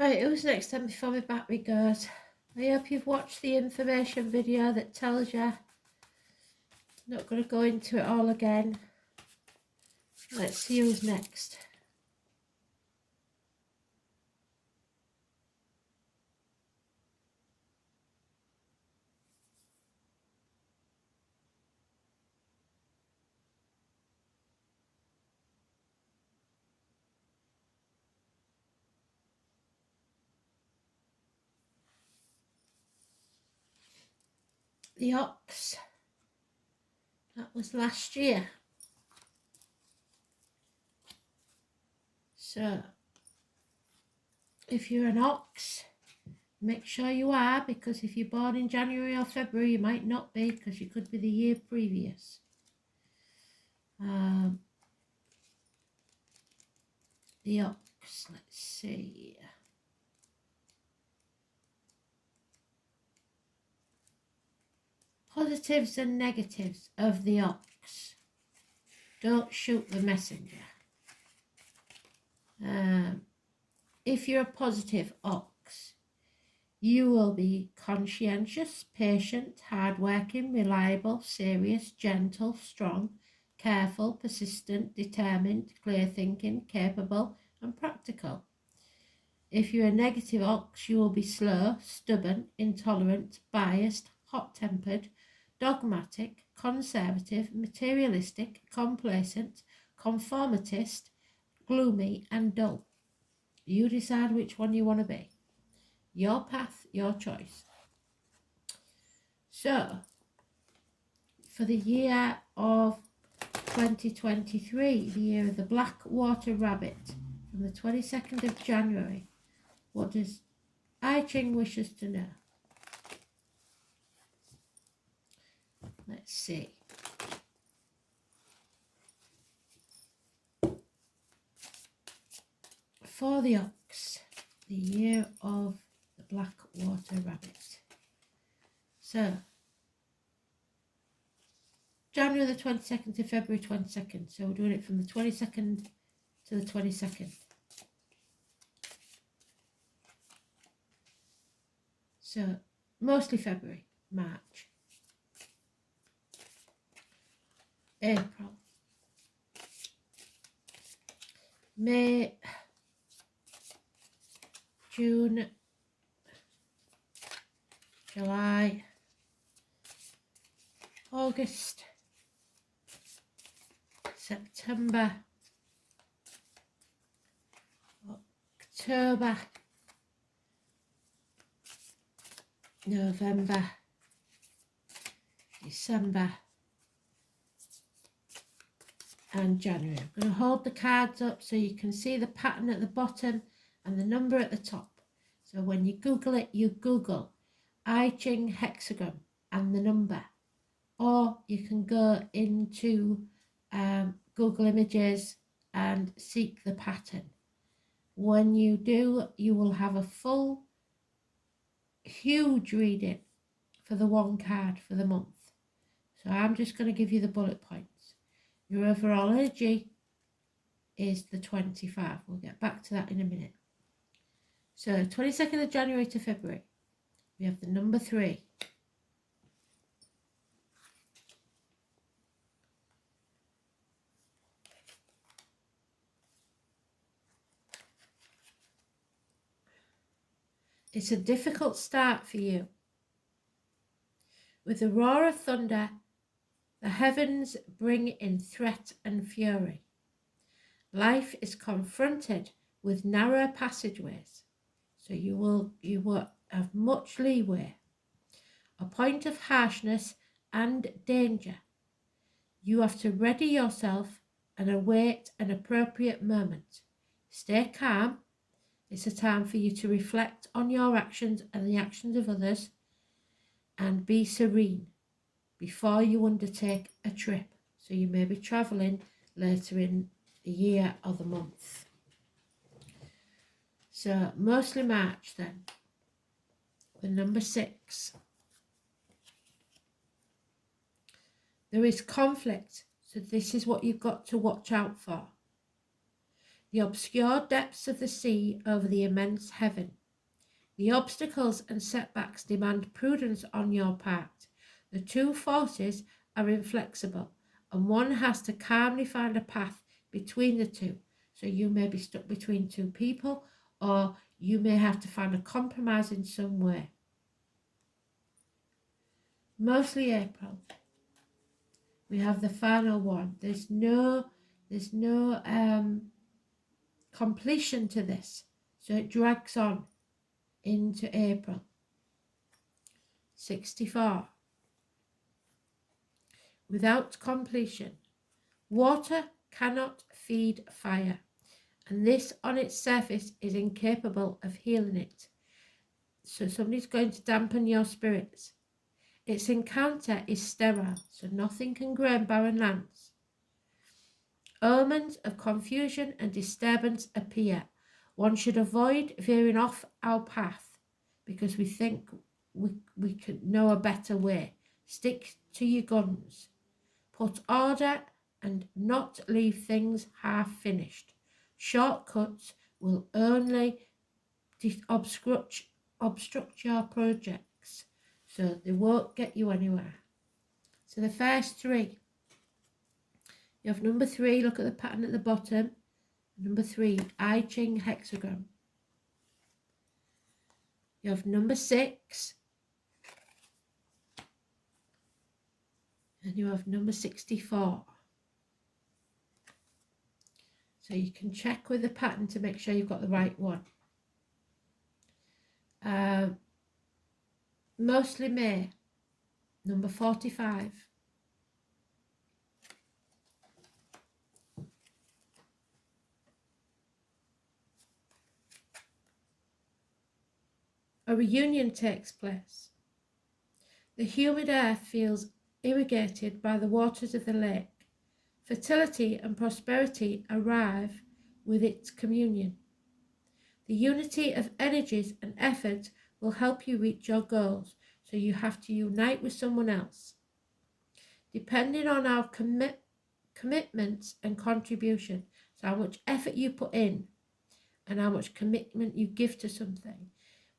Right, who's next then before my battery goes? I hope you've watched the information video that tells you. Not going to go into it all again. Let's see who's next. The Ox. That was last year. So, if you're an Ox, make sure you are, because if you're born in January or February, you might not be, because you could be the year previous. The Ox, let's see. Positives and negatives of the Ox. Don't shoot the messenger. If you're a positive Ox, you will be conscientious, patient, hardworking, reliable, serious, gentle, strong, careful, persistent, determined, clear-thinking, capable, and practical. If you're a negative Ox, you will be slow, stubborn, intolerant, biased, hot-tempered, dogmatic, conservative, materialistic, complacent, conformist, gloomy, and dull. You decide which one you want to be. Your path, your choice. So, for the year of 2023, the year of the black water rabbit, from the 22nd of January, what does I Ching wish us to know? Let's see. For the Ox, the year of the black water rabbit. So, January the 22nd to February 22nd. So we're doing it from the 22nd to the 22nd. So, mostly February, March, April, May, June, July, August, September, October, November, December, and January. I'm going to hold the cards up so you can see the pattern at the bottom and the number at the top. So when you Google it, you Google I Ching hexagram and the number. Or you can go into Google Images and seek the pattern. When you do, you will have a full, huge reading for the one card for the month. So I'm just going to give you the bullet points. Your overall energy is the 25. We'll get back to that in a minute. So 22nd of January to February, we have the number 3. It's a difficult start for you. With the roar of thunder, the heavens bring in threat and fury. Life is confronted with narrow passageways, so you will have much leeway. A point of harshness and danger. You have to ready yourself and await an appropriate moment. Stay calm. It's a time for you to reflect on your actions and the actions of others, and be serene before you undertake a trip. So you may be travelling later in the year or the month. So mostly March then. The number 6. There is conflict, so this is what you've got to watch out for. The obscure depths of the sea over the immense heaven. The obstacles and setbacks demand prudence on your part. The two forces are inflexible, and one has to calmly find a path between the two. So you may be stuck between two people, or you may have to find a compromise in some way. Mostly April. We have the final one. There's no completion to this, so it drags on into April. 64. Without completion. Water cannot feed fire, and this on its surface is incapable of healing it. So somebody's going to dampen your spirits. Its encounter is sterile, so nothing can grow in barren lands. Omens of confusion and disturbance appear. One should avoid veering off our path because we think we could know a better way. Stick to your guns. Put order and not leave things half finished. Shortcuts will only obstruct your projects, so they won't get you anywhere. So the first three. You have number 3, look at the pattern at the bottom. Number 3, I Ching hexagram. You have number 6. And you have number 64. So you can check with the pattern to make sure you've got the right one. Mostly May, number 45. A reunion takes place. The humid earth feels irrigated by the waters of the lake. Fertility and prosperity arrive with its communion. The unity of energies and effort will help you reach your goals, so you have to unite with someone else. Depending on our commitments and contribution, so how much effort you put in and how much commitment you give to something,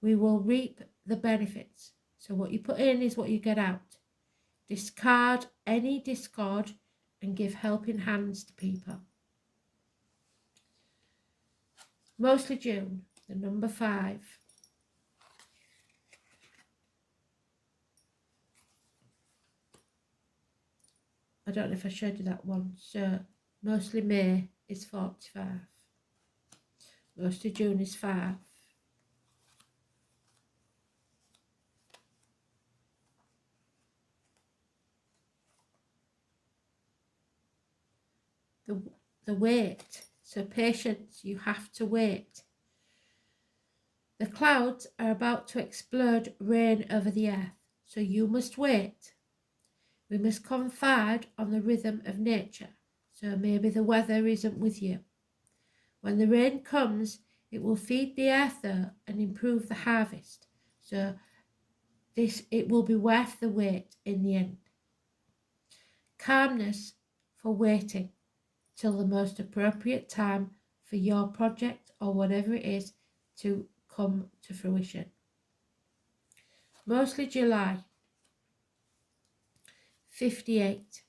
we will reap the benefits. So what you put in is what you get out. Discard any discord and give helping hands to people. Mostly June, the number 5. I don't know if I showed you that one. So mostly May is 45. Mostly June is 5. The wait. So patience, you have to wait. The clouds are about to explode rain over the earth, so you must wait. We must confide on the rhythm of nature, so maybe the weather isn't with you. When the rain comes, it will feed the earth though and improve the harvest, so it will be worth the wait in the end. Calmness for waiting till the most appropriate time for your project or whatever it is to come to fruition. Mostly July, 58.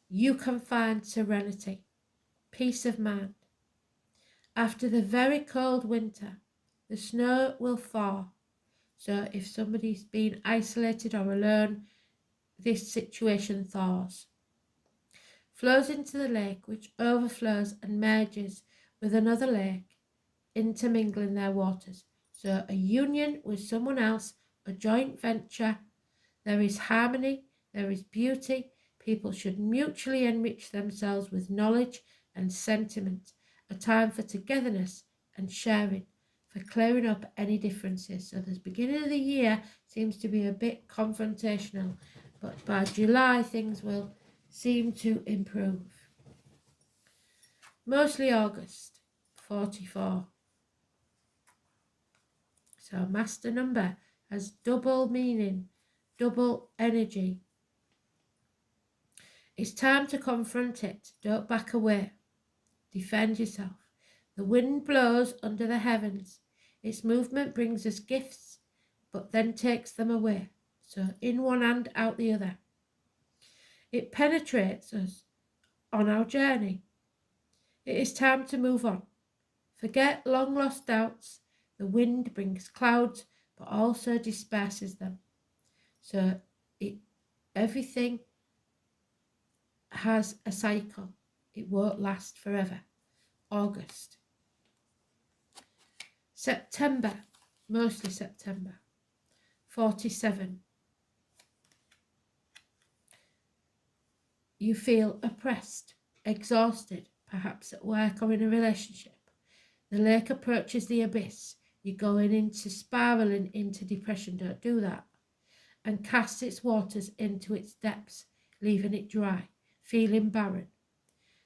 You can find serenity, peace of mind. After the very cold winter, the snow will thaw. So if somebody's been isolated or alone, this situation thaws. Flows into the lake, which overflows and merges with another lake, intermingling their waters. So a union with someone else, a joint venture. There is harmony, there is beauty. People should mutually enrich themselves with knowledge and sentiment. A time for togetherness and sharing, for clearing up any differences. So the beginning of the year seems to be a bit confrontational, but by July things will seem to improve. Mostly August, 44. So master number has double meaning. double energy. It's time to confront it. Don't back away. Defend yourself. The wind blows under the heavens. Its movement brings us gifts, but then takes them away. So in one hand, out the other. It penetrates us on our journey. It is time to move on. Forget long lost doubts. The wind brings clouds, but also disperses them. So everything has a cycle. It won't last forever. August. September, mostly September. 47. You feel oppressed, exhausted, perhaps at work or in a relationship. The lake approaches the abyss. You're going into spiraling into depression. Don't do that. And casts its waters into its depths, leaving it dry, feeling barren.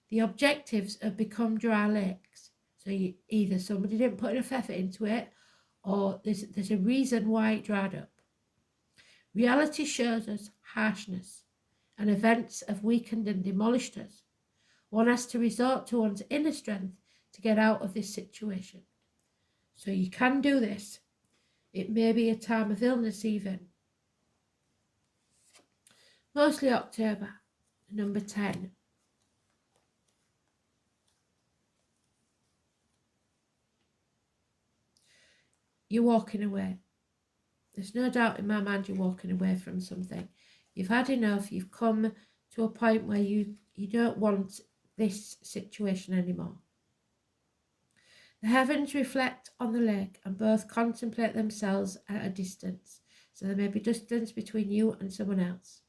The objectives have become dry lakes. So either somebody didn't put enough effort into it, or there's a reason why it dried up. Reality shows us harshness, and events have weakened and demolished us. One has to resort to one's inner strength to get out of this situation. So you can do this. It may be a time of illness even. Mostly October, number 10. You're walking away. There's no doubt in my mind you're walking away from something. You've had enough. You've come to a point where you don't want this situation anymore. The heavens reflect on the lake and both contemplate themselves at a distance. So there may be distance between you and someone else.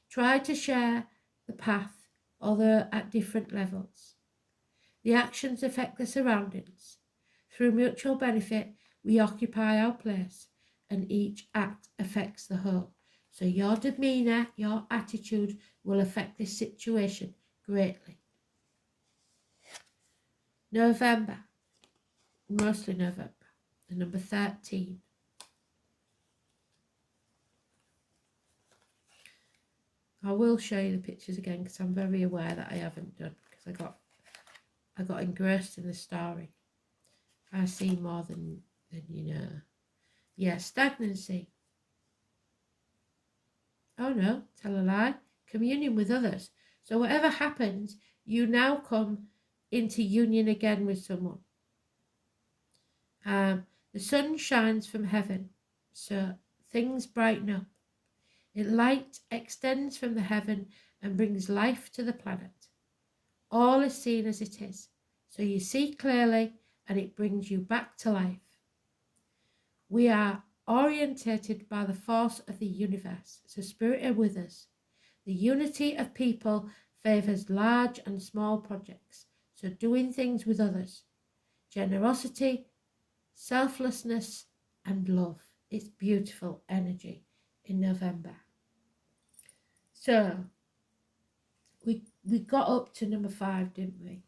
Try to share the path, although at different levels. The actions affect the surroundings. Through mutual benefit, we occupy our place, and each act affects the whole. So your demeanour, your attitude will affect this situation greatly. November, mostly November, the number 13. I will show you the pictures again because I'm very aware that I haven't done, because I got engrossed in the story. I see more than you know. Yeah, stagnancy. Oh no, tell a lie. Communion with others. So whatever happens, you now come into union again with someone. The sun shines from heaven, so things brighten up. Light extends from the heaven and brings life to the planet. All is seen as it is, so you see clearly and it brings you back to life. We are orientated by the force of the universe, so spirit are with us. The unity of people favours large and small projects, so doing things with others. Generosity, selflessness and love. It's beautiful energy in November. So we got up to number 5, didn't we?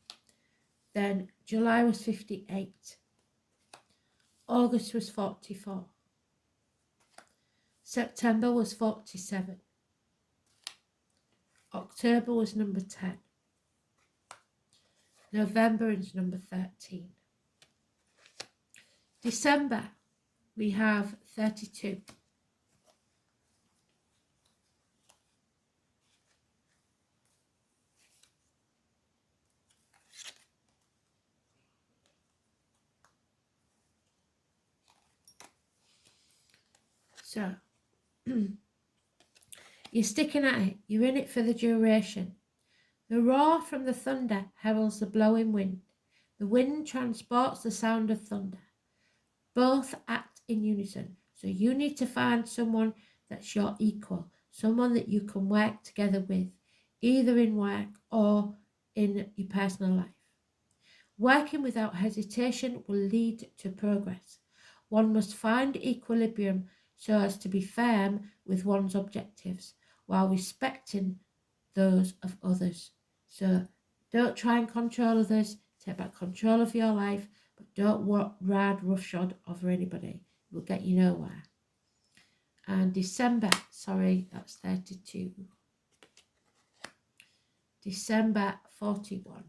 Then July was 58. August was 44. September was 47. October was number 10. November is number 13. December, we have 32. So, you're sticking at it. You're in it for the duration. The roar from the thunder heralds the blowing wind. The wind transports the sound of thunder. Both act in unison. So you need to find someone that's your equal, someone that you can work together with, either in work or in your personal life. Working without hesitation will lead to progress. One must find equilibrium so as to be firm with one's objectives while respecting those of others. So don't try and control others, take back control of your life, but don't ride roughshod over anybody. It will get you nowhere. And December, sorry, that's 32. December 41.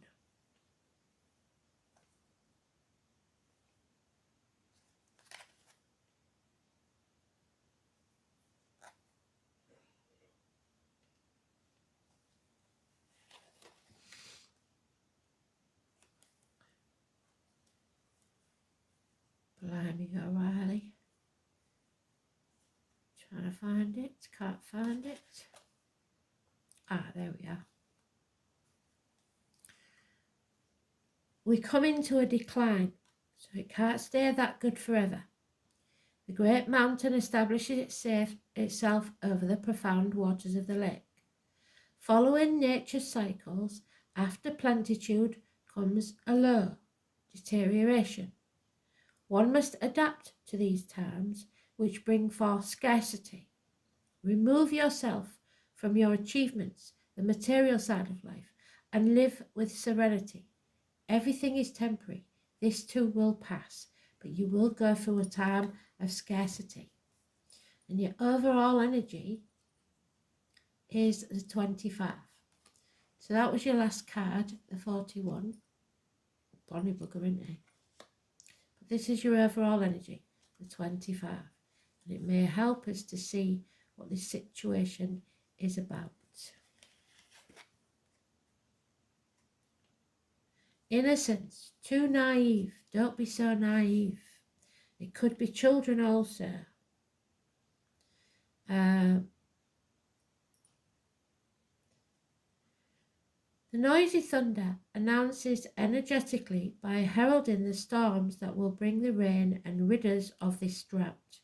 Blimey, O'Reilly. Trying to find it, can't find it. Ah, there we are. We come into a decline, so it can't stay that good forever. The great mountain establishes itself over the profound waters of the lake. Following nature's cycles, after plenitude comes a low, deterioration. One must adapt to these times, which bring forth scarcity. Remove yourself from your achievements, the material side of life, and live with serenity. Everything is temporary. This too will pass, but you will go through a time of scarcity. And your overall energy is the 25. So that was your last card, the 41. Bonnie bugger, isn't it? But this is your overall energy, the 25. And it may help us to see what this situation is about. Innocence, too naive. Don't be so naive. It could be children also. The noisy thunder announces energetically by heralding the storms that will bring the rain and rid us of this drought.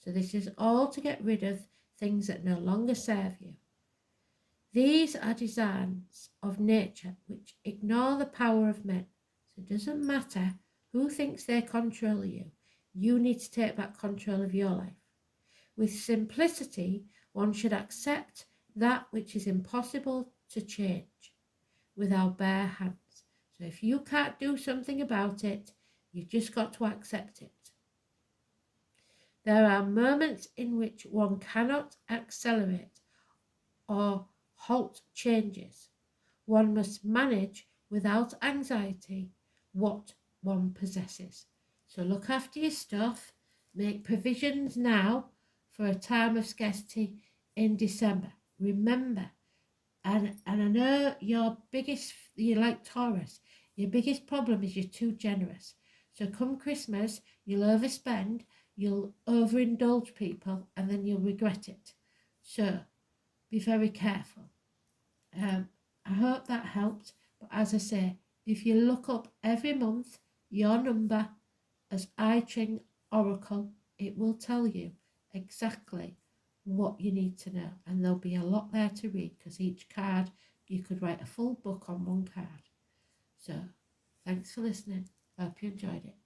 So this is all to get rid of things that no longer serve you. These are designs of nature which ignore the power of men. So it doesn't matter who thinks they control you. You need to take back control of your life. With simplicity, one should accept that which is impossible to change with our bare hands. So if you can't do something about it, you've just got to accept it. There are moments in which one cannot accelerate or halt changes. One must manage without anxiety what one possesses. So look after your stuff, make provisions now for a time of scarcity in December. Remember, and I know you like Taurus, your biggest problem is you're too generous. So come Christmas, you'll overspend, you'll overindulge people, and then you'll regret it. So be very careful. I hope that helped. But as I say, if you look up every month your number as I Ching Oracle, it will tell you exactly what you need to know. And there'll be a lot there to read because each card, you could write a full book on one card. So thanks for listening. I hope you enjoyed it.